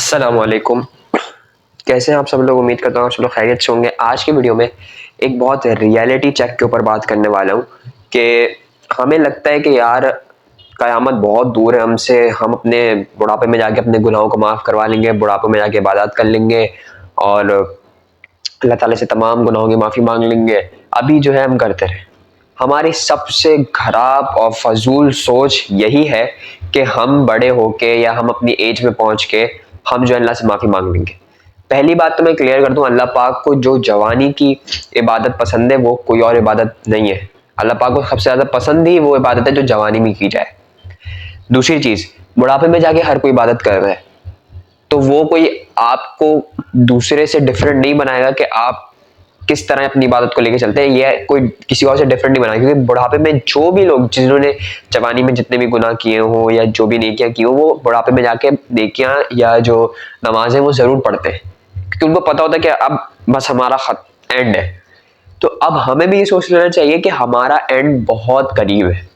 अस्सलामुअलैकुम। कैसे हैं आप सब लोग? उम्मीद करता हूँ आप सब लोग खैरियत से होंगे। आज की वीडियो में एक बहुत रियलिटी चेक के ऊपर बात करने वाला हूँ कि हमें लगता है कि यार क़यामत बहुत दूर है हमसे, हम अपने बुढ़ापे में जाके अपने गुनाहों को माफ़ करवा लेंगे, बुढ़ापे में जाके इबादत कर लेंगे और अल्लाह ताला से तमाम गुनाहों की माफ़ी मांग लेंगे। अभी जो है हम करते रहे। हमारी सबसे खराब और फजूल सोच यही है कि हम बड़े होके या हम अपनी एज में पहुंच के हम जो अल्लाह से माफ़ी मांग लेंगे। पहली बात तो मैं क्लियर कर दूं, अल्लाह पाक को जो जवानी की इबादत पसंद है वो कोई और इबादत नहीं है। अल्लाह पाक को सबसे ज़्यादा पसंद ही वो इबादत है जो जवानी में की जाए। दूसरी चीज़, बुढ़ापे में जाके हर कोई इबादत कर रहा है तो वो कोई आपको दूसरे से डिफरेंट नहीं बनाएगा कि आप किस तरह अपनी इबादत को लेकर चलते हैं। ये कोई किसी और से डिफरेंट नहीं बनाएगा, क्योंकि बुढ़ापे में जो भी लोग जिन्होंने जवानी में जितने भी गुनाह किए हों या जो भी नेकियां की हो, वो बुढ़ापे में जाके नेकियां या जो नमाजें वो जरूर पढ़ते हैं, क्योंकि उनको पता होता है कि अब बस हमारा एंड है। तो अब हमें भी ये सोच लेना चाहिए कि हमारा एंड बहुत करीब है।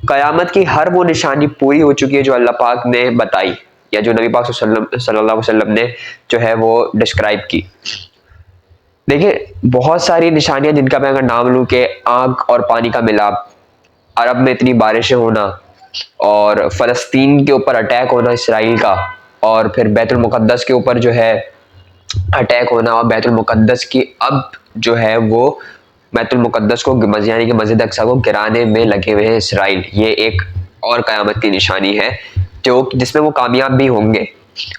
कयामत की हर वो निशानी पूरी हो चुकी है जो अल्लाह पाक ने बताई या जो नबी पाक सल्लल्लाहु अलैहि वसल्लम ने जो है वो डिस्क्राइब की। देखिए, बहुत सारी निशानियां जिनका मैं अगर नाम लूं कि आग और पानी का मिलाप, अरब में इतनी बारिशें होना और फलस्तीन के ऊपर अटैक होना इसराइल का, और फिर बैतुल मुकद्दस के ऊपर जो है अटैक होना, और बैतुल मुकद्दस की अब जो है वो बैतुल मुकद्दस को यानी कि मस्जिद अक्सा को गिराने में लगे हुए हैं इसराइल। ये एक और क़यामत की निशानी है जो जिसमें वो कामयाब भी होंगे।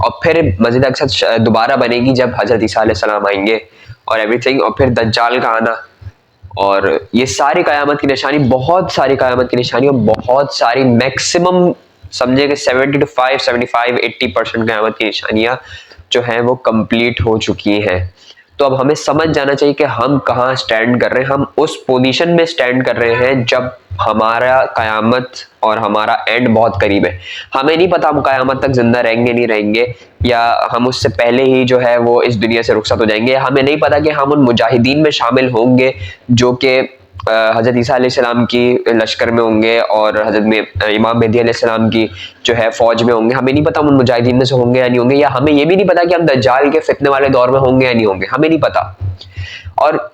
और फिर मस्जिद अक्सा दोबारा बनेगी जब हजरत ईसा अलैहिस्सलाम आएंगे और एवरीथिंग, और फिर दज्जाल का आना, और ये सारी क़यामत की निशानी, बहुत सारी क़यामत की निशानी और बहुत सारी मैक्सिमम समझे कि 75 75 80% क़यामत की निशानियां जो हैं वो कंप्लीट हो चुकी हैं। तो अब हमें समझ जाना चाहिए कि हम कहाँ स्टैंड कर रहे हैं। हम उस पोजीशन में स्टैंड कर रहे हैं जब हमारा क़यामत और हमारा एंड बहुत करीब है। हमें नहीं पता हम क़यामत तक जिंदा रहेंगे नहीं रहेंगे, या हम उससे पहले ही जो है वो इस दुनिया से रुखसत हो जाएंगे। हमें नहीं पता कि हम उन मुजाहिदीन में शामिल होंगे जो कि हज़रत ईसा अलैहिस्सलाम की लश्कर में होंगे और हज़रत इमाम मेहदी अलैहिस्सलाम की जो है फ़ौज में होंगे। हमें नहीं पता हम उन मुजाहिदीन में से होंगे या नहीं होंगे, या हमें ये भी नहीं पता कि हम दज्जाल के फितने वाले दौर में होंगे या नहीं होंगे, हमें नहीं पता। और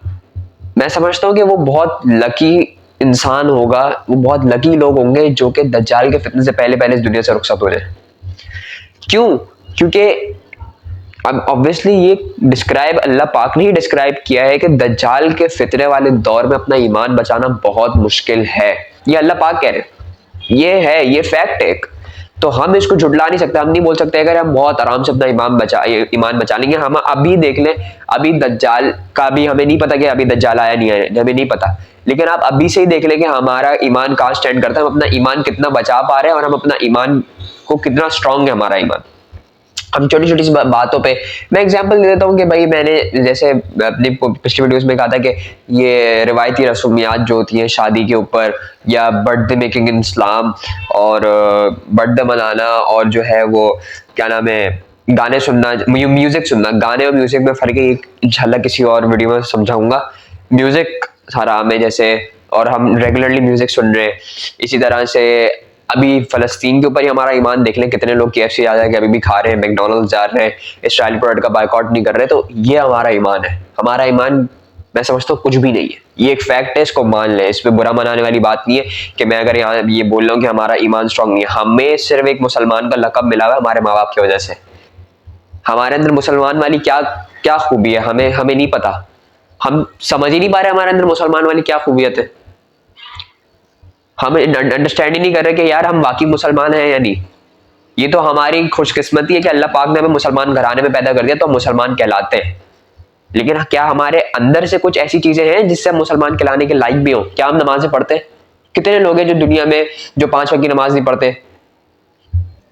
मैं समझता हूँ कि वो बहुत लकी इंसान होगा, वो बहुत लकी लोग होंगे जो कि दज्जाल के फितने से पहले पहले इस दुनिया से रुखसत हो जाए। क्यों? क्योंकि अब ऑब्वियसली ये डिस्क्राइब अल्लाह पाक ने ही डिस्क्राइब किया है कि दज्जाल के फितने वाले दौर में अपना ईमान बचाना बहुत मुश्किल है। ये अल्लाह पाक कह रहे हैं, ये है, ये फैक्ट है। तो हम इसको झुटला नहीं सकते। हम नहीं बोल सकते अगर हम बहुत आराम से अपना ईमान बचा लेंगे। हम अभी देख लें, अभी दज्जाल का भी हमें नहीं पता कि अभी दज्जाल आया नहीं आया, हमें नहीं पता, लेकिन आप अभी से ही देख लें कि हमारा ईमान कहाँ स्टैंड करता है, हम अपना ईमान कितना बचा पा रहे हैं और हम अपना ईमान को कितना स्ट्रांग है हमारा ईमान। हम छोटी छोटी सी बातों पे मैं एग्जांपल दे देता हूँ कि भाई मैंने जैसे अपनी पिछली वीडियोस में कहा था कि ये रिवायती रस्मियात जो होती हैं शादी के ऊपर, या बर्थडे मेकिंग इन इस्लाम, और बर्थडे मनाना, और जो है वो क्या नाम है गाने सुनना, म्यूजिक सुनना। गाने और म्यूजिक में फ़र्क है, एक झलक किसी और वीडियो में समझाऊंगा। म्यूजिक हराम है जैसे, और हम रेगुलरली म्यूजिक सुन रहे हैं। इसी तरह से अभी फलस्तीन के ऊपर ही हमारा ईमान देख लें, कितने लोग KFC आ जाके अभी भी खा रहे हैं, मैकडॉनल्ड्स जा रहे हैं, इसराइल प्रोडक्ट का बायकॉट नहीं कर रहे। तो ये हमारा ईमान है। हमारा ईमान मैं समझता हूँ कुछ भी नहीं है, ये एक फैक्ट है, इसको मान लें। इस पर बुरा मनाने वाली बात नहीं है कि मैं अगर यहाँ ये बोल रहा हूँ कि हमारा ईमान स्ट्रांग नहीं है। हमें सिर्फ एक मुसलमान का लक़ब मिला हुआ है हमारे माँ बाप की वजह से। हमारे अंदर मुसलमान वाली क्या क्या खूबी है हमें नहीं पता। हम समझ ही नहीं पा रहे हमारे अंदर मुसलमान वाली क्या खूबियत है। हम अंडरस्टैंड ही नहीं कर रहे कि यार हम वाकई मुसलमान हैं या नहीं। ये तो हमारी खुशकिस्मती है कि अल्लाह पाक ने हमें मुसलमान घराने में पैदा कर दिया तो हम मुसलमान कहलाते हैं। लेकिन क्या हमारे अंदर से कुछ ऐसी चीजें हैं जिससे हम मुसलमान कहलाने के लायक भी हो? क्या हम नमाजें पढ़ते हैं? कितने लोग हैं जो दुनिया में जो 5 वक्त की नमाज नहीं पढ़ते,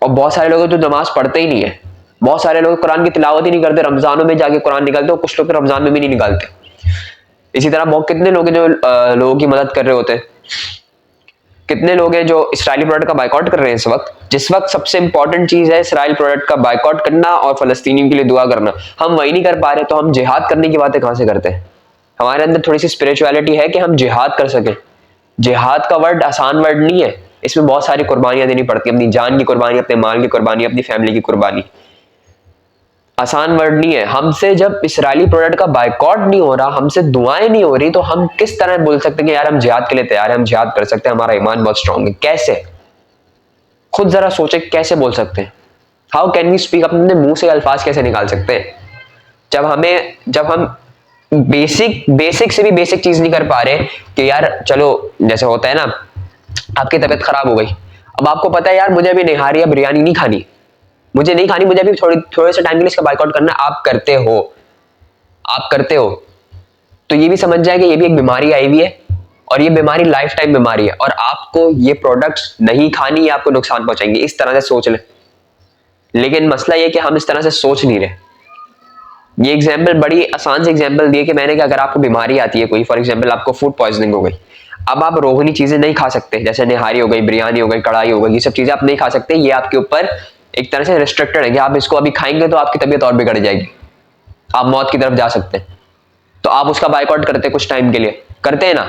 और बहुत सारे लोग जो नमाज पढ़ते ही नहीं है। बहुत सारे लोग कुरान की तिलावत ही नहीं करते, रमजानों में जाके कुरान निकालते, और कुछ लोग रमजान में भी नहीं निकालते। इसी तरह बहुत कितने लोग हैं जो लोगों की मदद कर रहे होते हैं। कितने लोग हैं जो इसराइली प्रोडक्ट का बायकॉट कर रहे हैं इस वक्त, जिस वक्त सबसे इंपॉर्टेंट चीज है इसराइल प्रोडक्ट का बायकॉट करना और फलस्तीनियों के लिए दुआ करना। हम वही नहीं कर पा रहे, तो हम जिहाद करने की बातें कहां से करते हैं? हमारे अंदर थोड़ी सी स्पिरिचुअलिटी है कि हम जिहाद कर सकें। जिहाद का वर्ड आसान वर्ड नहीं है, इसमें बहुत सारी कुर्बानियां देनी पड़ती है, अपनी जान की कुर्बानी, अपने माल की कुर्बानी, अपनी फैमिली की कुर्बानी। आसान वर्ड नहीं है। हमसे जब इस्राइली प्रोडक्ट का बायकॉट नहीं हो रहा, हमसे दुआएं नहीं हो रही, तो हम किस तरह बोल सकते हैं कि यार हम जिहाद के लिए तैयार हैं, हम जिहाद कर सकते हैं, हमारा ईमान बहुत स्ट्रांग है? कैसे? खुद जरा सोचे, कैसे बोल सकते हैं? How can we speak? अपने मुंह से अल्फाज कैसे निकाल सकते हैं जब हम बेसिक बेसिक से भी बेसिक चीज नहीं कर पा रहे कि यार चलो, जैसे होता है ना, आपकी तबीयत खराब हो गई, अब आपको पता है यार मुझे अभी निहारी या बिरयानी नहीं खानी, मुझे नहीं खानी, मुझे अभी थोड़े से टाइम के लिए इसका बाइकआउट करना, आप करते हो, तो ये भी समझ जाए कि ये भी एक बीमारी आई हुई है और ये बीमारी लाइफ टाइम बीमारी है और आपको ये प्रोडक्ट्स नहीं खानी या आपको नुकसान पहुंचाएंगे, इस तरह से सोच ले। लेकिन मसला ये कि हम इस तरह से सोच नहीं रहे। ये एग्जाम्पल बड़ी आसान से एग्जाम्पल दिए कि मैंने कि अगर आपको बीमारी आती है कोई, फॉर एग्जाम्पल आपको फूड पॉइजनिंग हो गई, अब आप रोगनी चीजें नहीं खा सकते, जैसे निहारी हो गई, बिरयानी हो गई, कढ़ाई हो गई, ये सब चीजें आप नहीं खा सकते, ये आपके ऊपर एक तरह से रिस्ट्रिक्टेड है कि आप इसको अभी खाएंगे तो आपकी तबीयत और बिगड़ जाएगी, आप मौत की तरफ जा सकते हैं। तो आप उसका बाइकआउट करते हैं, कुछ टाइम के लिए करते हैं ना,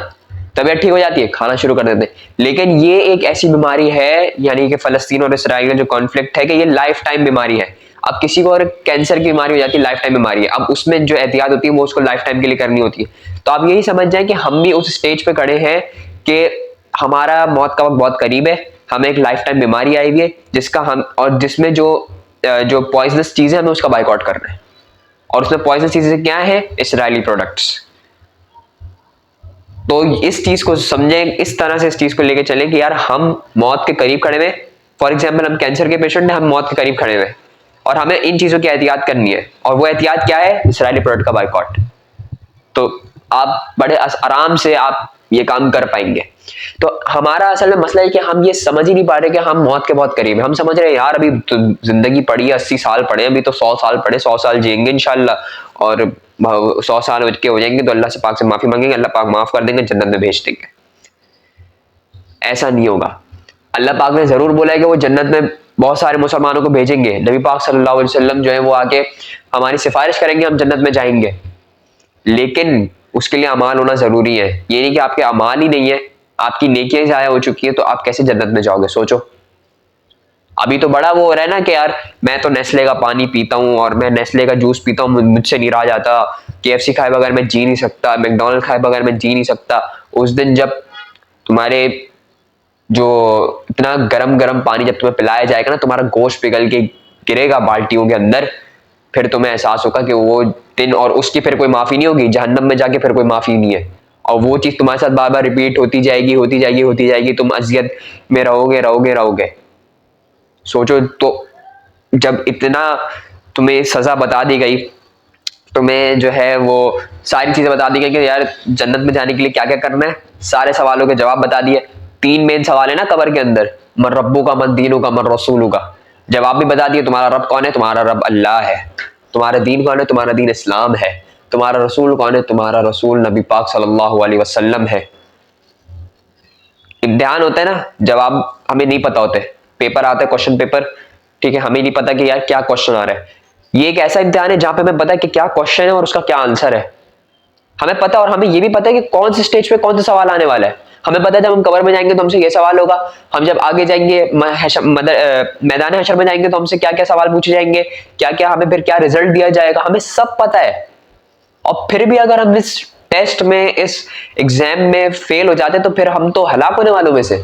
तबीयत ठीक हो जाती है, खाना शुरू कर देते हैं। लेकिन ये एक ऐसी बीमारी है, यानी कि फलस्तीन और इसराइल का जो कॉन्फ्लिक्ट है, कि ये लाइफ टाइम बीमारी है। अब किसी को और कैंसर की बीमारी हो जाती है, लाइफ टाइम बीमारी है, अब उसमें जो एहतियात होती है वो उसको लाइफ टाइम के लिए करनी होती है। तो आप यही समझ जाए कि हम भी उस स्टेज पे खड़े हैं कि हमारा मौत का वक्त बहुत करीब है, हमें एक लाइफ टाइम बीमारी आई हुई है जिसका हम, और जिसमें जो पॉइजनस चीजें हमें उसका बाइकआउट करना है, और उसमें पॉइजनस चीजें क्या है? Israeli products. तो इस चीज को समझे, इस तरह से इस चीज को लेके चले कि यार हम मौत के करीब खड़े हुए, फॉर एग्जाम्पल हम कैंसर के पेशेंट हैं, हम मौत के करीब खड़े हुए और हमें इन चीजों की एहतियात करनी है, और वो एहतियात क्या है? इसराइली प्रोडक्ट का बाइकआउट। तो आप बड़े आराम से आप ये काम कर पाएंगे। तो हमारा असल में मसला है कि हम ये समझ ही नहीं पा रहे कि हम मौत के बहुत करीब हैं। हम समझ रहे हैं यार अभी तो जिंदगी पड़ी है, 80 साल पड़े, अभी तो 100 साल पड़े, 100 साल जिएंगे इंशाल्लाह, और 100 साल के हो जाएंगे तो अल्लाह से पाक से माफी मांगेंगे, अल्लाह पाक माफ कर देंगे, जन्नत में भेज देंगे। ऐसा नहीं होगा। अल्लाह पाक ने जरूर बोला है कि वो जन्नत में बहुत सारे मुसलमानों को भेजेंगे, नबी पाक सल्लल्लाहु अलैहि वसल्लम जो है वो आके हमारी सिफारिश करेंगे, हम जन्नत में जाएंगे। लेकिन उसके लिए अमाल होना जरूरी है। ये नहीं कि आपके अमाल ही नहीं है, आपकी नेकियां जाया हो चुकी है, तो आप कैसे जन्नत में जाओगे? सोचो। अभी तो बड़ा वो हो रहा है ना कि यार मैं तो नेस्ले का पानी पीता हूँ और मैं नेस्ले का जूस पीता हूँ, मुझसे नहीं रहा जाता, KFC खाए बगैर मैं जी नहीं सकता, मैकडोनल्ड खाए बगैर मैं जी नहीं सकता। उस दिन जब तुम्हारे जो इतना गरम गरम पानी जब तुम्हें पिलाया जाएगा ना, तुम्हारा गोश्त पिघल के गिरेगा बाल्टियों के अंदर, फिर तुम्हें एहसास होगा कि वो दिन, और उसकी फिर कोई माफी नहीं होगी, जहन्नम में जाके फिर कोई माफी नहीं है, और वो चीज तुम्हारे साथ बार बार रिपीट होती जाएगी, होती जाएगी, होती जाएगी, तुम अजियत में रहोगे रहोगे रहोगे। सोचो तो, जब इतना तुम्हें सजा बता दी गई, तुम्हें जो है वो सारी चीजें बता दी गई कि यार जन्नत में जाने के लिए क्या क्या करना है, सारे सवालों के जवाब बता दिए। 3 मेन सवाल है ना कब्र के अंदर, मन रब्बू का, मन दीनों का, मन रसूलू का। जवाब भी बता दिए, तुम्हारा रब कौन है? तुम्हारा रब अल्लाह है। तुम्हारा दीन कौन है? तुम्हारा दीन इस्लाम है। तुम्हारा रसूल कौन है? तुम्हारा रसूल नबी पाक सल्लल्लाहु अलैहि वसल्लम है। इम्तिहान होता है ना, जवाब हमें नहीं पता होते, पेपर आता है, क्वेश्चन पेपर, ठीक है, हमें नहीं पता कि यार क्या क्वेश्चन आ रहा है। ये एक ऐसा इम्तिहान है जहां पे हमें पता है कि क्या क्वेश्चन है और उसका क्या आंसर है, हमें पता, और हमें ये भी पता है कि कौन से स्टेज पे कौन सा सवाल आने वाला है। हमें पता है जब हम कब्र में जाएंगे तो हमसे ये सवाल होगा, हम जब आगे जाएंगे मैदान हशर में जाएंगे तो हमसे क्या क्या सवाल पूछे जाएंगे, क्या क्या, हमें फिर क्या रिजल्ट दिया जाएगा, हमें सब पता है। और फिर भी अगर हम इस टेस्ट में, इस एग्जाम में फेल हो जाते तो फिर हम तो हलाक होने वालों में से,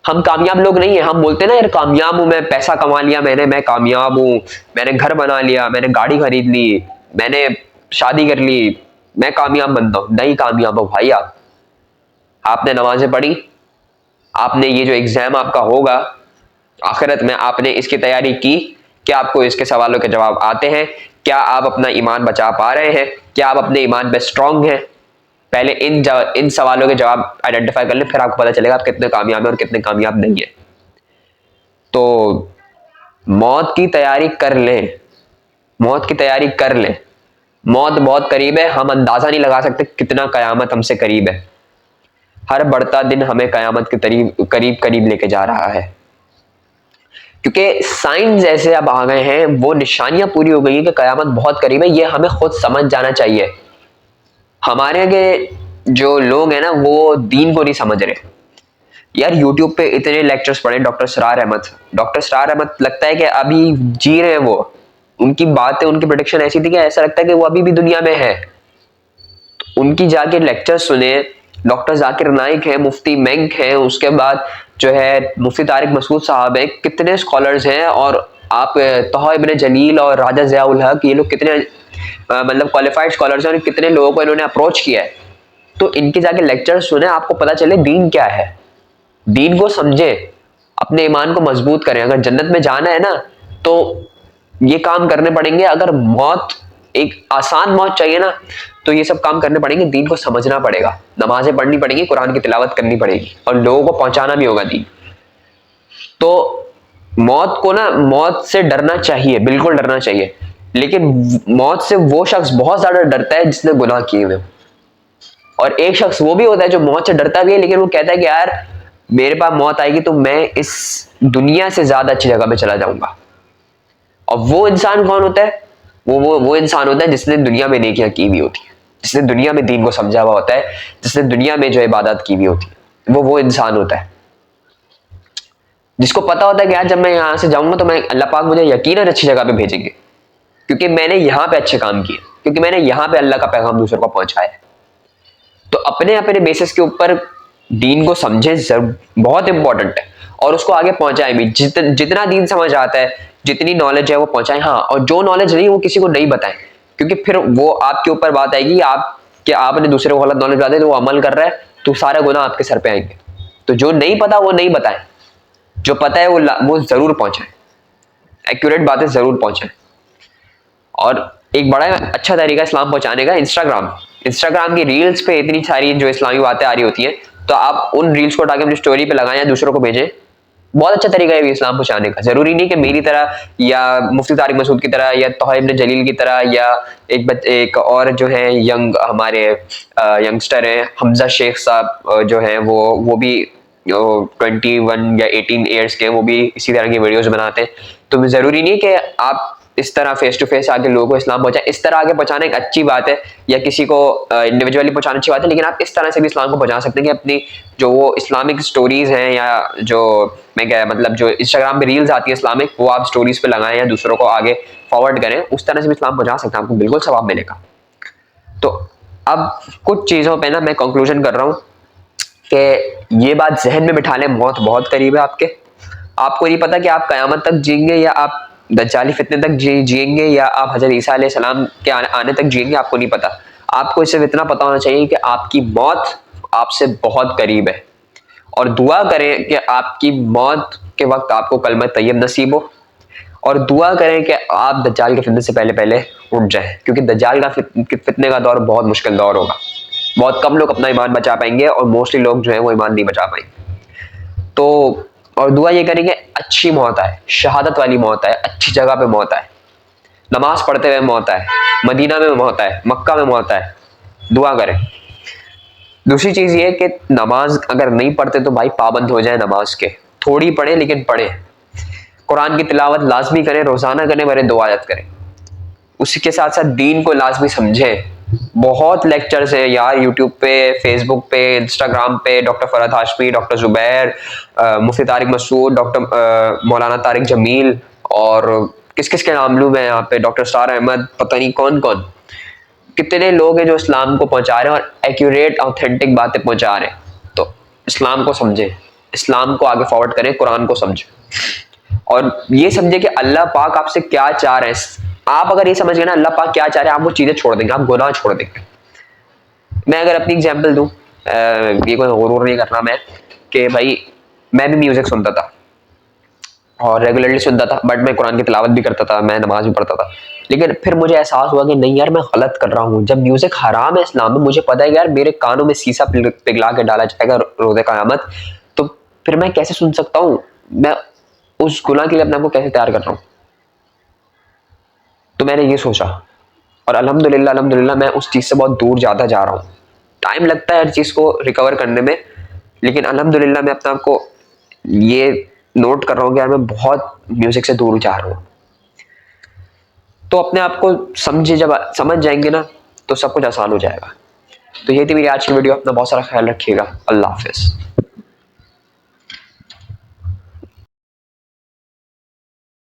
हम कामयाब लोग नहीं है। हम बोलते हैं ना यार कामयाब हूं मैं, पैसा कमा लिया मैंने, मैं कामयाब हूं, मैंने घर बना लिया, मैंने गाड़ी खरीद ली, मैंने शादी कर ली, मैं कामयाब बनता हूं। नहीं कामयाब हो भाई आप। आपने नमाजें पढ़ी, आपने ये जो एग्जाम आपका होगा आखिरत में, आपने इसकी तैयारी की, क्या आपको इसके सवालों के जवाब आते हैं? क्या आप अपना ईमान बचा पा रहे हैं? क्या आप अपने ईमान पे स्ट्रांग हैं? पहले इन सवालों के जवाब आइडेंटिफाई कर ले, फिर आपको पता चलेगा आप कितने कामयाब हैं और कितने कामयाब नहीं है। तो मौत की तैयारी कर लें, मौत की तैयारी कर लें। मौत बहुत करीब है, हम अंदाजा नहीं लगा सकते कितना कयामत हमसे करीब है। हर बढ़ता दिन हमें कयामत के करीब करीब लेके जा रहा है, क्योंकि साइंस ऐसे अब आ गए हैं, वो निशानियां पूरी हो गई है कि कयामत बहुत करीब है। ये हमें खुद समझ जाना चाहिए। हमारे के जो लोग हैं ना, वो दीन को नहीं समझ रहे यार। यूट्यूब पे इतने लेक्चर्स पढ़े, डॉक्टर सरार अहमद लगता है कि अभी जी रहे हैं वो, उनकी बातें, उनकी प्रोडिक्शन ऐसी थी कि ऐसा लगता है कि वो अभी भी दुनिया में है। तो उनकी जाके लेक्चर सुने, डॉक्टर जाकिर नाइक है, मुफ्ती मेंक है, उसके बाद जो है मुफ्ती तारिक मसूद साहब है, कितने स्कॉलर्स हैं, और आप तोहा इब्न जलील और राजा ज़ियाउल हक, ये लोग कितने मतलब क्वालिफाइड स्कॉलर्स हैं और कितने लोगों को इन्होंने अप्रोच किया है। तो इनके जाके लेक्चर सुने, आपको पता चले दीन क्या है, दीन को समझे, अपने ईमान को मजबूत करें। अगर जन्नत में जाना है ना तो ये काम करने पड़ेंगे। अगर मौत, एक आसान मौत चाहिए ना, तो ये सब काम करने पड़ेंगे। दीन को समझना पड़ेगा, नमाजें पढ़नी पड़ेंगी, कुरान की तिलावत करनी पड़ेगी, और लोगों को पहुंचाना भी होगा दीन। तो मौत को ना, मौत से डरना चाहिए, बिल्कुल डरना चाहिए, लेकिन मौत से वो शख्स बहुत ज्यादा डरता है जिसने गुनाह किए हुए। और एक शख्स वो भी होता है जो मौत से डरता भी है, लेकिन वो कहता है कि यार मेरे पास मौत आएगी तो मैं इस दुनिया से ज्यादा अच्छी जगह पे चला जाऊंगा। और वो इंसान कौन होता है? वो इंसान होता है जिसने दुनिया में नेकियां की हुई होती है, जिसने दुनिया में दीन को समझा हुआ होता है, जिसने दुनिया में जो इबादत की हुई होती है, वो इंसान होता है जिसको पता होता है कि यार जब मैं यहां से जाऊंगा तो मैं, अल्लाह पाक मुझे यकीनन अच्छी जगह पे भेजेंगे, क्योंकि मैंने यहाँ पे अच्छे काम किए, क्योंकि मैंने यहाँ पे अल्लाह का पैगाम दूसरों को पहुंचाया है। तो अपने अपने बेसिस के ऊपर दीन को समझे, बहुत इंपॉर्टेंट है, और उसको आगे पहुंचाएं भी। जितना दीन समझ आता है, जितनी नॉलेज है वो पहुंचाएं। हाँ, और जो नॉलेज नहीं वो किसी को नहीं बताएं, क्योंकि फिर वो आपके ऊपर बात आएगी, आप कि आपने दूसरे को गलत नॉलेज बता दी तो वो अमल कर रहा है, तो सारा गुनाह आपके सर पे आएंगे। तो जो नहीं पता वो नहीं बताएं, जो पता है वो जरूर पहुंचाएं, एक्यूरेट बातें जरूर पहुंचाएं। और एक बड़ा अच्छा तरीका इस्लाम पहुंचाने का, इंस्टाग्राम की रील्स पे इतनी सारी जो इस्लामी बातें आ रही होती हैं, तो आप उन रील्स को उठाकर अपनी स्टोरी पे लगाएं या दूसरों को भेजें। बहुत अच्छा तरीका है इस्लाम पहुंचाने का। जरूरी नहीं कि मेरी तरह या मुफ्ती तारिक मसूद की तरह या तोहा इब्न जलील की तरह, या एक और जो है यंग हमारे यंगस्टर हैं हमजा शेख साहब, जो है वो भी 21 या 18 ईयर्स के, वो भी इसी तरह की वीडियोस बनाते हैं। तो जरूरी नहीं कि आप इस तरह फेस टू फेस आके लोगों को इस्लाम पहुंचाए। इस तरह आगे पहुंचाना एक अच्छी बात है, या किसी को इंडिविजुअली पहुंचाना अच्छी बात है, लेकिन आप इस तरह से भी इस्लाम को पहुंचा सकते हैं कि अपनी जो वो इस्लामिक स्टोरीज हैं, या जो मैं क्या मतलब जो इंस्टाग्राम पे रील्स आती है इस्लामिक, वो आप स्टोरीज पे लगाएं या दूसरों को आगे फॉरवर्ड करें। उस तरह से भी इस्लाम पहुंचा सकते हैं, आपको बिल्कुल सवाब मिलेगा। तो अब कुछ चीज़ों पर ना मैं कंक्लूजन कर रहा हूँ कि ये बात जहन में बिठा लें, मौत बहुत करीब है आपके। आपको नहीं पता कि आप कयामत तक जिएंगे या आप दज्जाली फितने तक जिएंगे, या आप हजरत ईसा अलैहि सलाम के आने तक जिएंगे, आपको नहीं पता। आपको सिर्फ इतना पता होना चाहिए कि आपकी मौत आपसे बहुत करीब है, और दुआ करें कि आपकी मौत के वक्त आपको कलमा तैयब नसीब हो, और दुआ करें कि आप दज्जाल के फितने से पहले पहले उठ जाएं, क्योंकि दज्जाल का फितने का दौर बहुत मुश्किल दौर होगा। बहुत कम लोग अपना ईमान बचा पाएंगे, और मोस्टली लोग जो है वो ईमान नहीं बचा पाएंगे। तो और दुआ ये करेंगे अच्छी मौत आए, शहादत वाली मौत आए, अच्छी जगह पे मौत आए, नमाज पढ़ते हुए मौत आए, मदीना में मौत आए, मक्का में मौत आए। दुआ करें। दूसरी चीज ये कि नमाज अगर नहीं पढ़ते तो भाई पाबंद हो जाए नमाज के, थोड़ी पढ़े लेकिन पढ़े। कुरान की तिलावत लाजमी करें, रोजाना करें, वरना दुआ आयत करें। उसी के साथ साथ दीन को लाजमी समझें। बहुत लेक्चर्स है यार यूट्यूब पे, फेसबुक पे, इंस्टाग्राम पे, डॉक्टर फरहद हाशमी, डॉक्टर जुबैर, मुफ्ती तारिक मसूद, डॉक्टर मौलाना तारिक जमील, और किस किस के नाम लूँ मैं यहाँ पे, डॉक्टर स्टार अहमद, पता नहीं कौन कौन, कितने लोग हैं जो इस्लाम को पहुंचा रहे हैं और एक्यूरेट ऑथेंटिक बातें पहुंचा रहे हैं। तो इस्लाम को समझें, इस्लाम को आगे फॉरवर्ड करें, कुरान को समझें, और ये समझे कि अल्लाह पाक आपसे क्या चाह रहे हैं। आप अगर ये समझ गए ना अल्लाह पाक क्या चाह रहे हैं, आप वो चीजें छोड़ देंगे, आप गुनाह छोड़ देंगे। मैं अगर अपनी एग्जांपल दूं, ये कोई गुरूर नहीं करना मैं, कि भाई मैं भी म्यूजिक सुनता था और रेगुलरली सुनता था, बट मैं कुरान की तिलावत भी करता था, मैं नमाज भी पढ़ता था, लेकिन फिर मुझे एहसास हुआ कि नहीं यार मैं गलत कर रहा हूँ। जब म्यूजिक हराम है इस्लाम में, मुझे पता है कि यार मेरे कानों में शीशा पिघला के डाला जाएगा रोज़े क़यामत, तो फिर मैं कैसे सुन सकता हूँ? मैं उस गुनाह के लिए अपने आप को कैसे तैयार कर रहा हूँ? तो मैंने ये सोचा, और अल्हम्दुलिल्लाह मैं उस चीज़ से बहुत दूर ज़्यादा जा रहा हूँ। टाइम लगता है हर चीज़ को रिकवर करने में, लेकिन अल्हम्दुलिल्लाह मैं अपने आप को ये नोट कर रहा हूँ कि यार मैं बहुत म्यूजिक से दूर जा रहा हूँ। तो अपने आप को समझे, जब समझ जाएंगे ना तो सब कुछ आसान हो जाएगा। तो ये थी मेरी आज की वीडियो। अपना बहुत सारा ख्याल रखिएगा। अल्लाह हाफिज़।